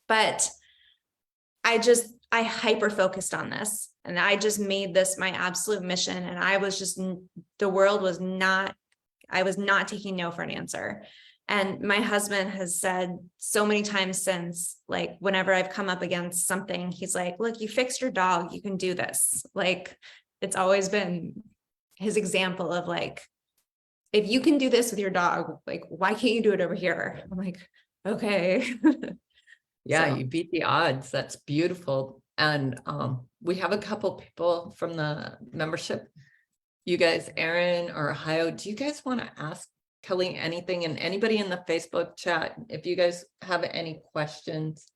But I hyper focused on this and I just made this my absolute mission. And I was not taking no for an answer. And my husband has said so many times since, like, whenever I've come up against something, he's like, look, you fixed your dog, you can do this. Like, it's always been his example of like, if you can do this with your dog, like, why can't you do it over here? I'm like, okay. Yeah, So. you beat the odds. That's beautiful. And we have a couple people from the membership. You guys, Aaron or Ohio, do you guys want to ask Kelley anything? And anybody in the Facebook chat, if you guys have any questions.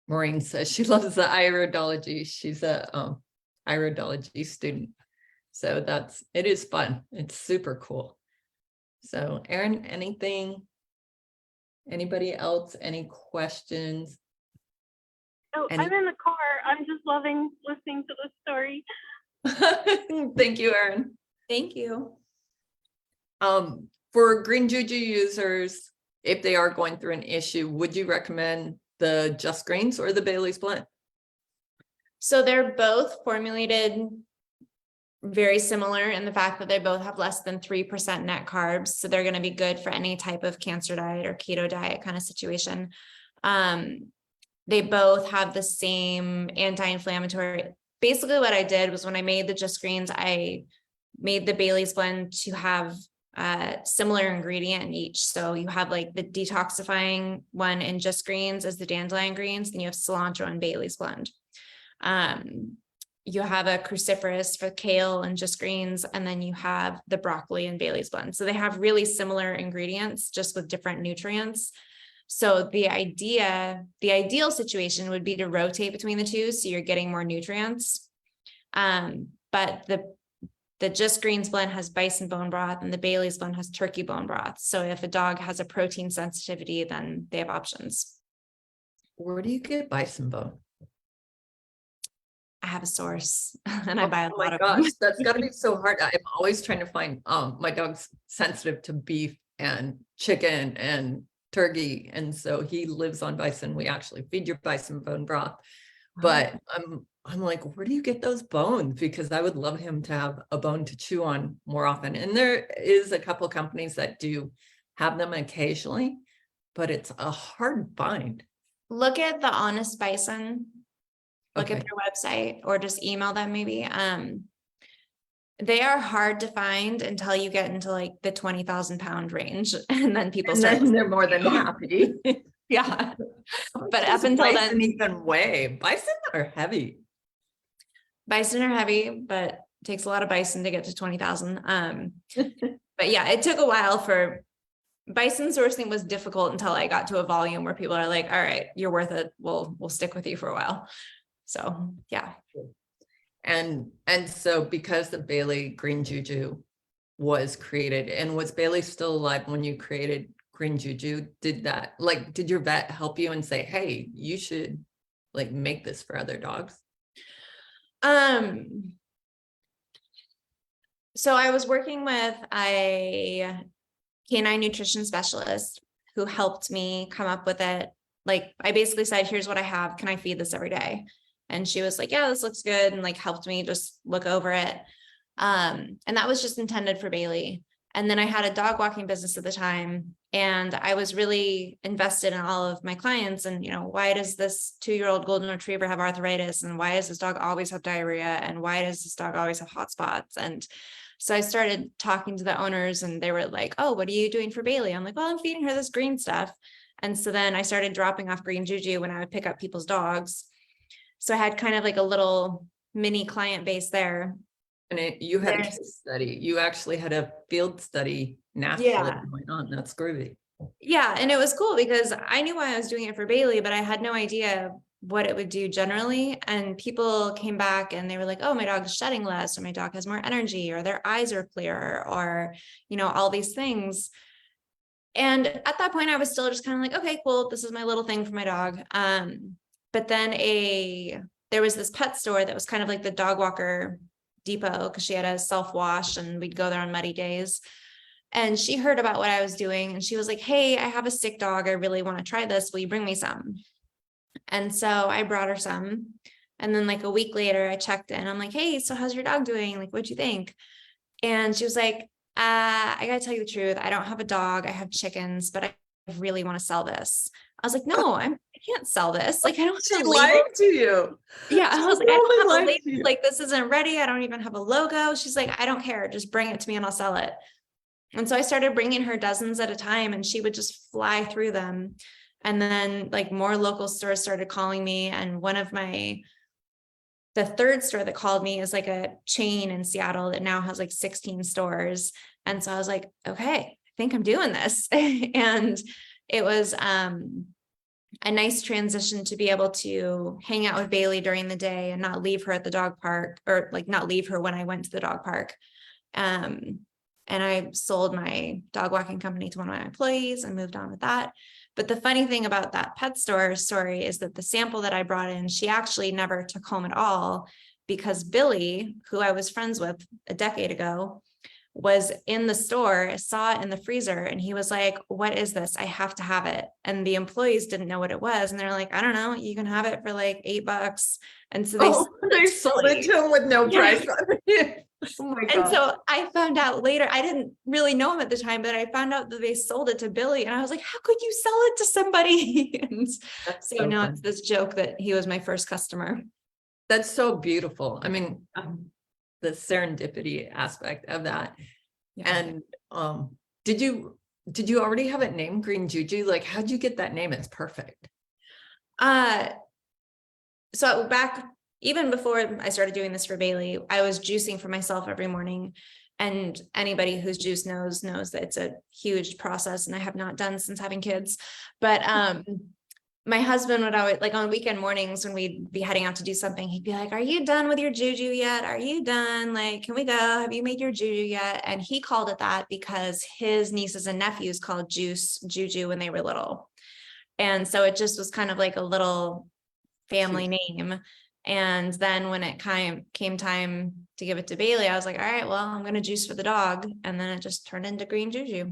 Maureen says she loves the iridology. She's a iridology student. So it is fun. It's super cool. So Aaron, anything? Anybody else? Any questions? Oh, I'm in the car. I'm just loving listening to the story. Thank you, Aaron. Thank you. For green Juju users, if they are going through an issue, would you recommend the Just Greens or the Bailey's blend? So they're both formulated very similar in the fact that they both have less than 3% net carbs. So they're going to be good for any type of cancer diet or keto diet kind of situation. They both have the same anti-inflammatory. Basically what I did was when I made the Just Greens, I made the Bailey's blend to have similar ingredient in each. So you have like the detoxifying one in Just Greens as the dandelion greens, then you have cilantro and Bailey's blend. You have a cruciferous for kale and Just Greens, and then you have the broccoli and Bailey's blend. So they have really similar ingredients, just with different nutrients. So the ideal situation would be to rotate between the two, so you're getting more nutrients. But the Just Greens blend has bison bone broth and the Bailey's blend has turkey bone broth. So if a dog has a protein sensitivity, then they have options. Where do you get bison bone? I have a source and I buy a lot of them. That's got to be so hard. I'm always trying to find, my dog's sensitive to beef and chicken and turkey. And so he lives on bison. We actually feed your bison bone broth, but I'm like, where do you get those bones? Because I would love him to have a bone to chew on more often. And there is a couple companies that do have them occasionally, but it's a hard find. Look at the Honest Bison. Look at their website or just email them maybe. They are hard to find until you get into like the 20,000 pound range. And then they're more than happy. Yeah. But up until then, even weigh. Bison are heavy. Bison are heavy, but it takes a lot of bison to get to 20,000. But yeah, it took a while for bison sourcing was difficult until I got to a volume where people are like, all right, you're worth it. We'll stick with you for a while. So, yeah. And so because the Bailey Green Juju was created, and was Bailey still alive when you created Green Juju? Did your vet help you and say, hey, you should like make this for other dogs? So I was working with a canine nutrition specialist who helped me come up with it. Like, I basically said, here's what I have. Can I feed this every day? And she was like, yeah, this looks good. And like helped me just look over it. And that was just intended for Bailey. And then I had a dog walking business at the time, and I was really invested in all of my clients. And, why does this 2-year-old golden retriever have arthritis? And why does this dog always have diarrhea? And why does this dog always have hot spots? And so I started talking to the owners, and they were like, oh, what are you doing for Bailey? I'm like, well, I'm feeding her this green stuff. And so then I started dropping off green Juju when I would pick up people's dogs. So I had kind of like a little mini client base there. And you had a case study. You actually had a field study nationally going on. That's groovy. Yeah. And it was cool because I knew why I was doing it for Bailey, but I had no idea what it would do generally. And people came back and they were like, oh, my dog is shedding less, or my dog has more energy, or their eyes are clearer, or, all these things. And at that point I was still just kind of like, okay, cool. This is my little thing for my dog. But then there was this pet store that was kind of like the dog walker depot, because she had a self-wash and we'd go there on muddy days. And she heard about what I was doing, and she was like, hey, I have a sick dog. I really want to try this. Will you bring me some? And so I brought her some. And then like a week later I checked in. I'm like, hey, so how's your dog doing? Like, what'd you think? And she was like, I gotta tell you the truth. I don't have a dog. I have chickens, but I really want to sell this. I was like, no, I can't sell this. Like, I don't have a lied label. to you. Yeah. I was like, I don't have a lied to label. you. Like, this isn't ready. I don't even have a logo. She's like, I don't care. Just bring it to me and I'll sell it. And so I started bringing her dozens at a time, and she would just fly through them. And then like more local stores started calling me. And the third store that called me is like a chain in Seattle that now has like 16 stores. And so I was like, okay, I think I'm doing this. And it was a nice transition to be able to hang out with Bailey during the day and not leave her at the dog park, or like not leave her when I went to the dog park. And I sold my dog walking company to one of my employees and moved on with that. But the funny thing about that pet store story is that the sample that I brought in, she actually never took home at all, because Billy, who I was friends with a decade ago, was in the store, saw it in the freezer, and he was like, what is this? I have to have it. And the employees didn't know what it was. And they're like, I don't know, you can have it for like $8. And so they sold it to him with no price on it. Oh my God. And so I found out later, I didn't really know him at the time, but I found out that they sold it to Billy, and I was like, how could you sell it to somebody? And so now it's this joke that he was my first customer. That's so beautiful. I mean, the serendipity aspect of that. Yeah. And did you already have it named Green Juju? Like, how'd you get that name? It's perfect. So back, even before I started doing this for Bailey, I was juicing for myself every morning. And anybody who's juiced knows that it's a huge process, and I have not done since having kids. But my husband would always, like on weekend mornings when we'd be heading out to do something, he'd be like, are you done with your Juju yet? Are you done? Like, can we go? Have you made your Juju yet? And he called it that because his nieces and nephews called Juju when they were little. And so it just was kind of like a little family name. And then when it came time to give it to Bailey, I was like, all right, well, I'm going to juice for the dog. And then it just turned into Green Juju.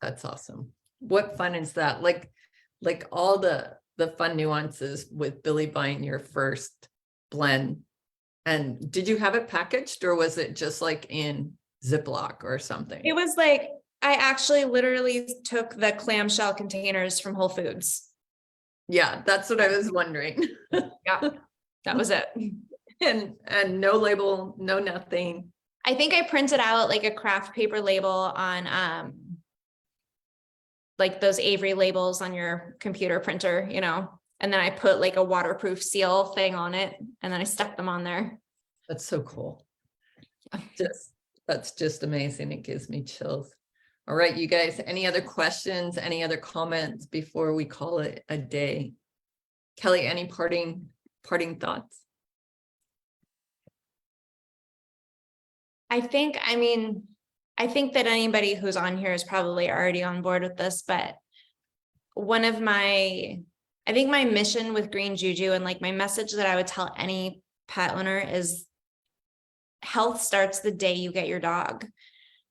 That's awesome. What fun is that? Like all the fun nuances with Billy buying your first blend. And did you have it packaged, or was it just like in Ziploc or something? It was like, I actually literally took the clamshell containers from Whole Foods. Yeah, that's what I was wondering. Yeah, that was it. And no label, no nothing. I think I printed out like a craft paper label on like those Avery labels on your computer printer, and then I put like a waterproof seal thing on it, and then I stuck them on there. That's so cool. That's just amazing. It gives me chills. All right, you guys, any other questions, any other comments before we call it a day? Kelley, any parting thoughts? I think that anybody who's on here is probably already on board with this, but I think my mission with Green Juju, and like my message that I would tell any pet owner, is health starts the day you get your dog.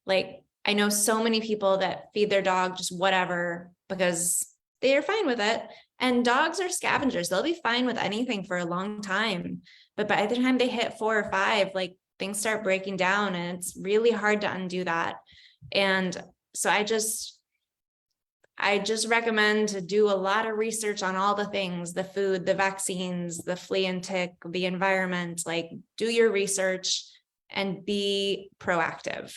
Like, I know so many people that feed their dog just whatever because they are fine with it. And dogs are scavengers. They'll be fine with anything for a long time. But by the time they hit 4 or 5, like, things start breaking down, and it's really hard to undo that. And so I just recommend to do a lot of research on all the things, the food, the vaccines, the flea and tick, the environment, like do your research and be proactive.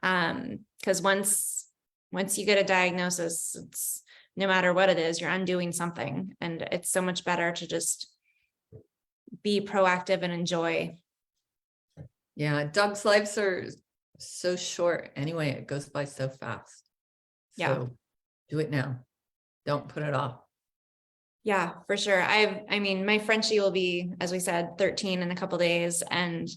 Because once you get a diagnosis, it's no matter what it is, you're undoing something. And it's so much better to just be proactive and enjoy. Yeah, dogs' lives are so short anyway. It goes by so fast. Yeah. So do it now. Don't put it off. Yeah, for sure. I mean, my Frenchie will be, as we said, 13 in a couple days, and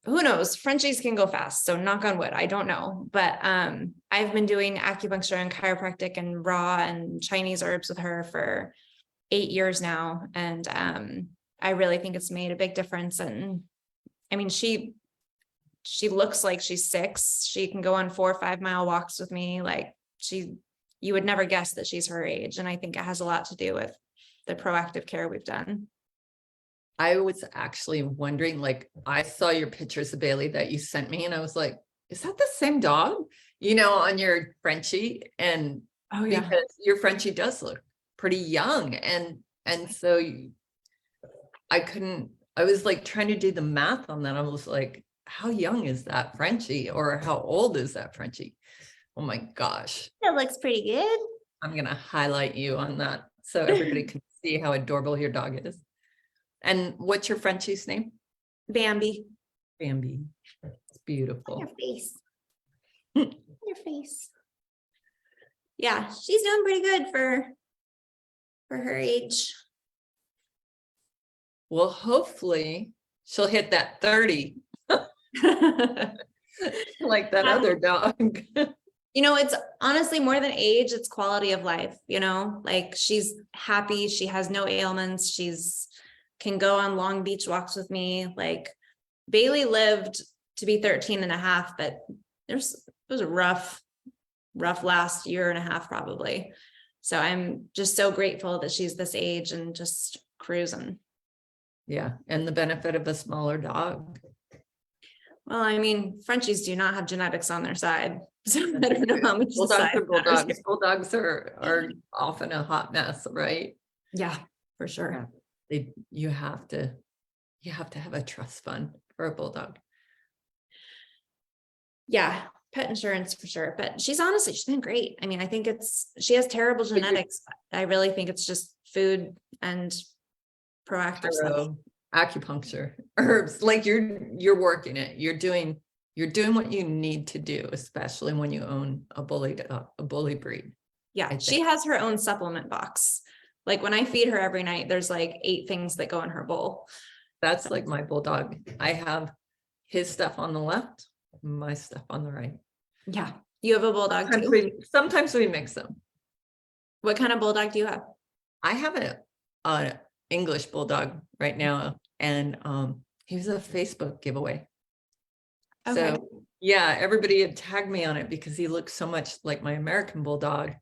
who knows, Frenchies can go fast. So knock on wood, I don't know. But I've been doing acupuncture and chiropractic and raw and Chinese herbs with her for 8 years now. And I really think it's made a big difference. And I mean, she looks like she's 6. She can go on 4 or 5 mile walks with me. Like you would never guess that she's her age. And I think it has a lot to do with the proactive care we've done. I was actually wondering, like, I saw your pictures of Bailey that you sent me, and I was like, is that the same dog, on your Frenchie? And because your Frenchie does look pretty young. And so I was like trying to do the math on that. I was like, how young is that Frenchie, or how old is that Frenchie? Oh my gosh. That looks pretty good. I'm going to highlight you on that so everybody can see how adorable your dog is. And what's your Frenchie's name? Bambi. Bambi. It's beautiful. Your face. Your face. Yeah, she's doing pretty good for her age. Well, hopefully she'll hit that 30 like that other dog. It's honestly more than age, it's quality of life, like she's happy, she has no ailments, she's can go on long beach walks with me. Like Bailey lived to be 13 and a half, but it was a rough last year and a half probably. So I'm just so grateful that she's this age and just cruising. Yeah, and the benefit of a smaller dog. Well, I mean, Frenchies do not have genetics on their side. So I don't know how much bulldogs are bulldogs. Bulldogs are often a hot mess, right? Yeah, for sure. You have to have a trust fund for a bulldog. Yeah, pet insurance for sure. But she's been great. I mean, I think she has terrible genetics. I really think it's just food and proactive stuff. Acupuncture, herbs, like you're working it. You're doing what you need to do, especially when you own a bully breed. Yeah, she has her own supplement box. Like when I feed her every night, there's like 8 things that go in her bowl. That's like my bulldog. I have his stuff on the left, my stuff on the right. Yeah. You have a bulldog too? Sometimes we mix them. What kind of bulldog do you have? I have an English bulldog right now, and he was a Facebook giveaway. Okay. So yeah, everybody had tagged me on it because he looked so much like my American bulldog,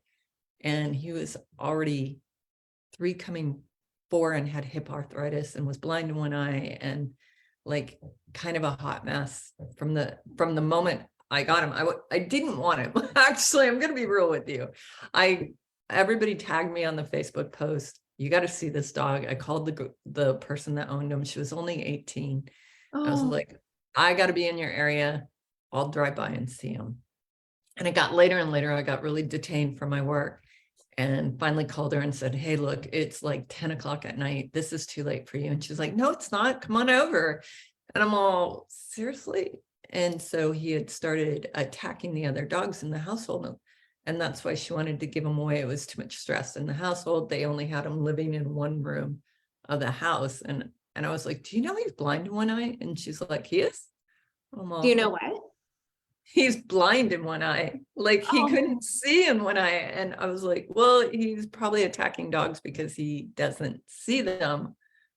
and he was already 3 coming 4 and had hip arthritis and was blind in one eye, and like kind of a hot mess from the moment I got him. I didn't want him. Actually, I'm going to be real with you. Everybody tagged me on the Facebook post. You got to see this dog. I called the person that owned him. She was only 18. I was like, I got to be in your area. I'll drive by and see him. And it got later and later. I got really detained from my work and finally called her and said, hey, look, it's like 10 o'clock at night. This is too late for you. And she's like, no, it's not. Come on over. And I'm all, seriously? And so he had started attacking the other dogs in the household. And that's why she wanted to give him away. It was too much stress in the household. They only had him living in one room of the house. And I was like, do you know he's blind in one eye? And she's like, he is? Do you know what? He's blind in one eye. Like he couldn't see in one eye. And I was like, well, he's probably attacking dogs because he doesn't see them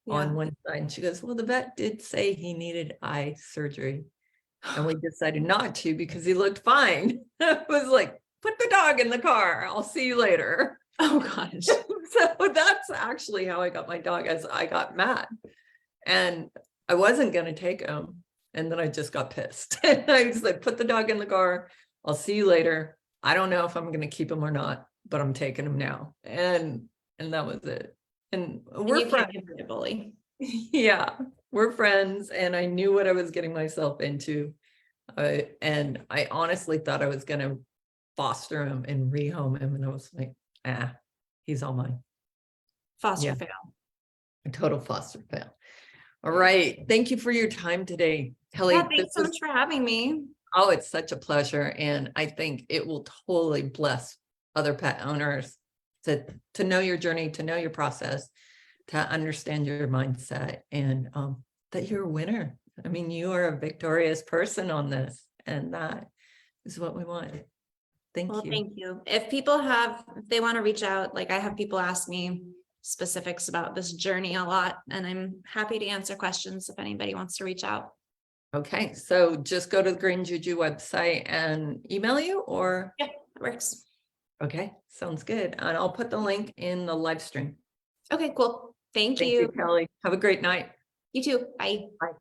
on one side. And she goes, well, the vet did say he needed eye surgery. And we decided not to because he looked fine. I was like, put the dog in the car. I'll see you later. Oh gosh. So that's actually how I got my dog, as I got mad. And I wasn't going to take him. And then I just got pissed. I was like, put the dog in the car. I'll see you later. I don't know if I'm going to keep him or not, but I'm taking him now. And that was it. And And we're you friends. can't be a bully. Yeah, we're friends. And I knew what I was getting myself into. And I honestly thought I was going to foster him and rehome him. And I was like, he's all mine. Foster Yeah. fail. A total foster fail. All right. Thank you for your time today, Kelley. Yeah, thanks This so was- much for having me. Oh, it's such a pleasure. And I think it will totally bless other pet owners to know your journey, to know your process, to understand your mindset, and that you're a winner. I mean, you are a victorious person on this, and that is what we want. Thank Well, you. thank you. If they want to reach out, like I have people ask me specifics about this journey a lot, and I'm happy to answer questions if anybody wants to reach out. Okay, so just go to the Green Juju website and email you, or? Yeah, it works. Okay, sounds good. And I'll put the link in the live stream. Okay, cool. Thank Thank you. you, Kelley. Have a great night. You too. Bye. Bye.